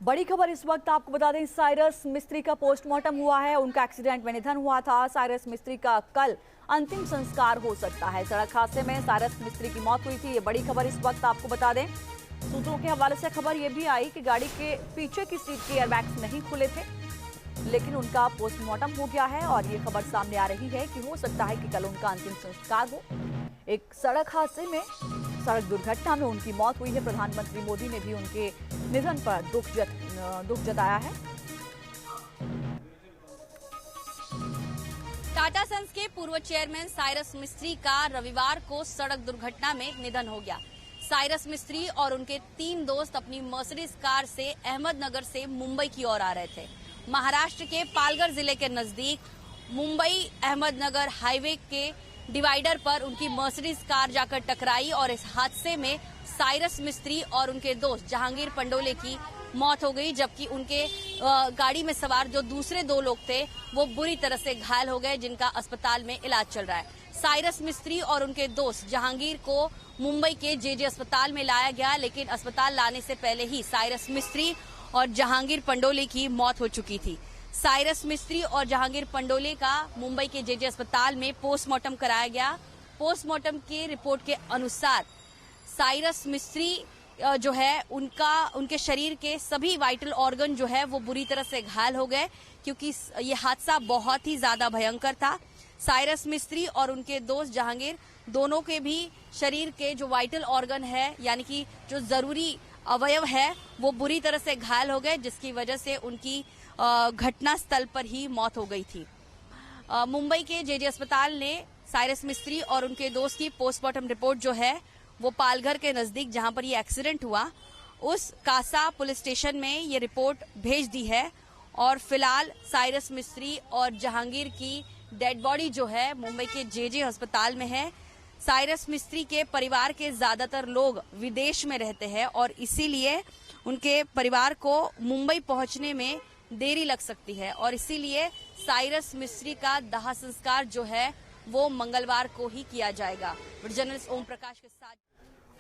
बड़ी खबर इस वक्त आपको बता दें, साइरस मिस्त्री का पोस्टमार्टम हुआ है। उनका एक्सीडेंट में निधन हुआ था। साइरस मिस्त्री का कल अंतिम संस्कार हो सकता है। सड़क हादसे में साइरस मिस्त्री की मौत हुई थी। ये बड़ी खबर इस वक्त आपको बता दें। सूत्रों के हवाले से खबर यह भी आई कि गाड़ी के पीछे की सीट के एयरबैग्स नहीं खुले थे, लेकिन उनका पोस्टमार्टम हो गया है और ये खबर सामने आ रही है कि हो सकता है कि कल उनका अंतिम संस्कार हो। एक सड़क हादसे में, सड़क दुर्घटना में उनकी मौत हुई है। प्रधानमंत्री मोदी ने भी उनके निधन पर दुख जताया है। टाटा सन्स के पूर्व चेयरमैन साइरस मिस्त्री का रविवार को सड़क दुर्घटना में निधन हो गया। साइरस मिस्त्री और उनके 3 दोस्त अपनी मर्सिडीज कार से अहमदनगर से मुंबई की ओर आ रहे थे। महाराष्ट्र के पालघर जिले के नजदीक मुंबई अहमदनगर हाईवे के डिवाइडर पर उनकी मर्सिडीज कार जाकर टकराई और इस हादसे में साइरस मिस्त्री और उनके दोस्त जहांगीर पंडोले की मौत हो गई, जबकि उनके गाड़ी में सवार जो दूसरे 2 लोग थे वो बुरी तरह से घायल हो गए, जिनका अस्पताल में इलाज चल रहा है। साइरस मिस्त्री और उनके दोस्त जहांगीर को मुंबई के जेजे अस्पताल में लाया गया, लेकिन अस्पताल लाने से पहले ही साइरस मिस्त्री और जहांगीर पंडोले की मौत हो चुकी थी। साइरस मिस्त्री और जहांगीर पंडोले का मुंबई के जेजे अस्पताल में पोस्टमार्टम कराया गया। पोस्टमार्टम की रिपोर्ट के अनुसार साइरस मिस्त्री जो है उनके शरीर के सभी वाइटल ऑर्गन जो है वो बुरी तरह से घायल हो गए, क्योंकि ये हादसा बहुत ही ज्यादा भयंकर था। साइरस मिस्त्री और उनके दोस्त जहांगीर दोनों के भी शरीर के जो वाइटल ऑर्गन है, यानी कि जो जरूरी अवयव है, वो बुरी तरह से घायल हो गए, जिसकी वजह से उनकी घटना स्थल पर ही मौत हो गई थी। मुंबई के जेजे अस्पताल ने साइरस मिस्त्री और उनके दोस्त की पोस्टमार्टम रिपोर्ट जो है वो पालघर के नजदीक जहां पर ये एक्सीडेंट हुआ उस कासा पुलिस स्टेशन में ये रिपोर्ट भेज दी है और फिलहाल साइरस मिस्त्री और जहांगीर की डेड बॉडी जो है मुंबई के जेजे अस्पताल में है। साइरस मिस्त्री के परिवार के ज्यादातर लोग विदेश में रहते हैं और इसीलिए उनके परिवार को मुंबई पहुंचने में देरी लग सकती है और इसीलिए साइरस मिस्त्री का दाह संस्कार जो है वो मंगलवार को ही किया जाएगा। जर्नलिस्ट ओम प्रकाश के साथ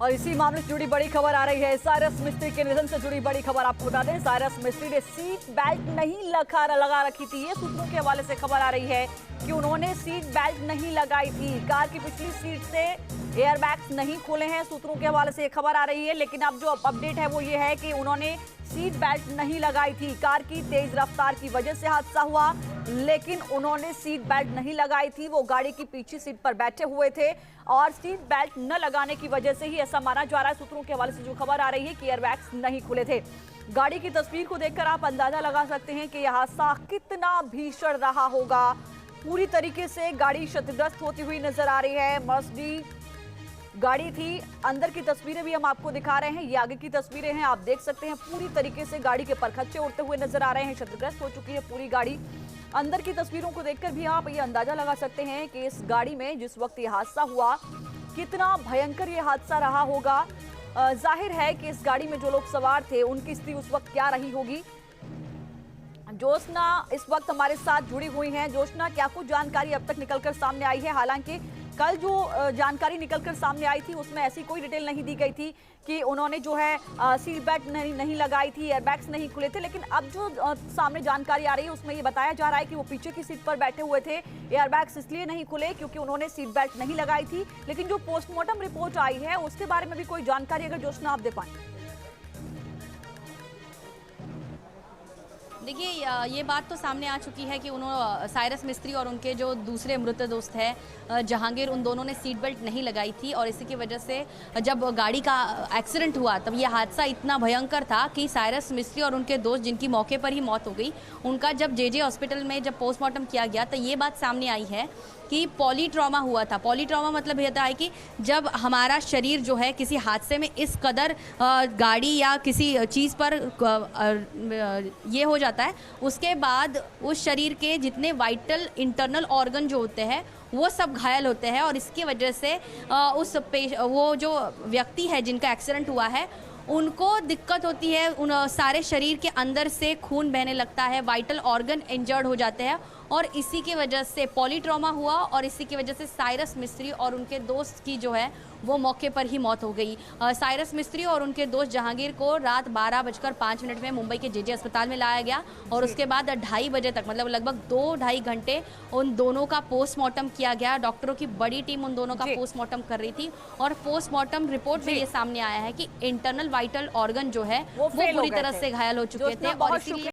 और इसी मामले से जुड़ी बड़ी खबर आ रही है। साइरस मिस्त्री के निधन से जुड़ी बड़ी खबर आपको बता दें। साइरस मिस्त्री ने सीट बेल्ट नहीं लगा रखी थी। ये सूत्रों के हवाले से खबर आ रही है कि उन्होंने सीट बेल्ट नहीं लगाई थी। कार की पिछली सीट से एयरबैग्स नहीं खोले हैं। सूत्रों के हवाले से खबर आ रही है, लेकिन अब जो अपडेट है वो ये है कि उन्होंने सीट बेल्ट नहीं लगाई थी। कार की तेज रफ्तार की वजह से हादसा हुआ, लेकिन उन्होंने सीट बेल्ट नहीं लगाई थी। वो गाड़ी की पीछे सीट पर बैठे हुए थे और सीट बेल्ट न लगाने की वजह से ही ऐसा माना जा रहा है। सूत्रों के हवाले से जो खबर आ रही है कि एयरबैग्स नहीं खुले थे। गाड़ी की तस्वीर को देखकर आप अंदाजा लगा सकते हैं कि यह हादसा कितना भीषण रहा होगा। पूरी तरीके से गाड़ी क्षतिग्रस्त होती हुई नजर आ रही है। मर्सिडीज गाड़ी थी। अंदर की तस्वीरें भी हम आपको दिखा रहे हैं। ये आगे की तस्वीरें हैं, आप देख सकते हैं। पूरी तरीके से गाड़ी के परखच्चे उड़ते हुए नजर आ रहे हैं। क्षतिग्रस्त हो चुकी है पूरी गाड़ी। अंदर की तस्वीरों को देखकर भी आप ये अंदाजा लगा सकते हैं कि इस गाड़ी में जिस वक्त ये हादसा हुआ कितना भयंकर ये हादसा रहा होगा। जाहिर है कि इस गाड़ी में जो लोग सवार थे उनकी स्थिति उस वक्त क्या रही होगी। जोशना इस वक्त हमारे साथ जुड़ी हुई हैं। जोशना, क्या कुछ जानकारी अब तक निकलकर सामने आई है? हालांकि कल जो जानकारी निकलकर सामने आई थी उसमें ऐसी कोई डिटेल नहीं दी गई थी कि उन्होंने जो है सीट बेल्ट नहीं लगाई थी, एयरबैग्स नहीं खुले थे, लेकिन अब जो सामने जानकारी आ रही है उसमें ये बताया जा रहा है कि वो पीछे की सीट पर बैठे हुए थे। एयरबैग्स इसलिए नहीं खुले क्योंकि उन्होंने सीट बेल्ट नहीं लगाई थी। लेकिन जो पोस्टमार्टम रिपोर्ट आई है उसके बारे में भी कोई जानकारी अगर जोशना आप दे पाएं। देखिए, ये बात तो सामने आ चुकी है कि उन्होंने साइरस मिस्त्री और उनके जो दूसरे मृत दोस्त हैं जहांगीर, उन दोनों ने सीट बेल्ट नहीं लगाई थी और इसी की वजह से जब गाड़ी का एक्सीडेंट हुआ तब ये हादसा इतना भयंकर था कि साइरस मिस्त्री और उनके दोस्त, जिनकी मौके पर ही मौत हो गई, उनका जब जेजे हॉस्पिटल में जब पोस्टमार्टम किया गया तो ये बात सामने आई है कि पॉलीट्रॉमा हुआ था। पॉलीट्रॉमा मतलब ये है कि जब हमारा शरीर जो है किसी हादसे में इस कदर गाड़ी या किसी चीज़ पर ये हो जाता है, उसके बाद उस शरीर के जितने वाइटल इंटरनल ऑर्गन जो होते हैं वो सब घायल होते हैं और इसकी वजह से वो जो व्यक्ति है जिनका एक्सीडेंट हुआ है उनको दिक्कत होती है। उन सारे शरीर के अंदर से खून बहने लगता है, वाइटल ऑर्गन इंजर्ड हो जाते हैं और इसी की वजह से पॉलीट्रॉमा हुआ और इसी की वजह से साइरस मिस्त्री और उनके दोस्त की जो है वो मौके पर ही मौत हो गई। साइरस मिस्त्री और उनके दोस्त जहांगीर को रात 12:05 में मुंबई के जेजे अस्पताल में लाया गया और उसके बाद 2:30 बजे तक, मतलब लगभग 2-2.5 घंटे उन दोनों का पोस्टमार्टम किया गया। डॉक्टरों की बड़ी टीम उन दोनों का पोस्टमार्टम कर रही थी और पोस्टमार्टम रिपोर्ट में ये सामने आया है कि इंटरनल वाइटल ऑर्गन जो है वो पूरी तरह से घायल हो चुके थे और इसीलिए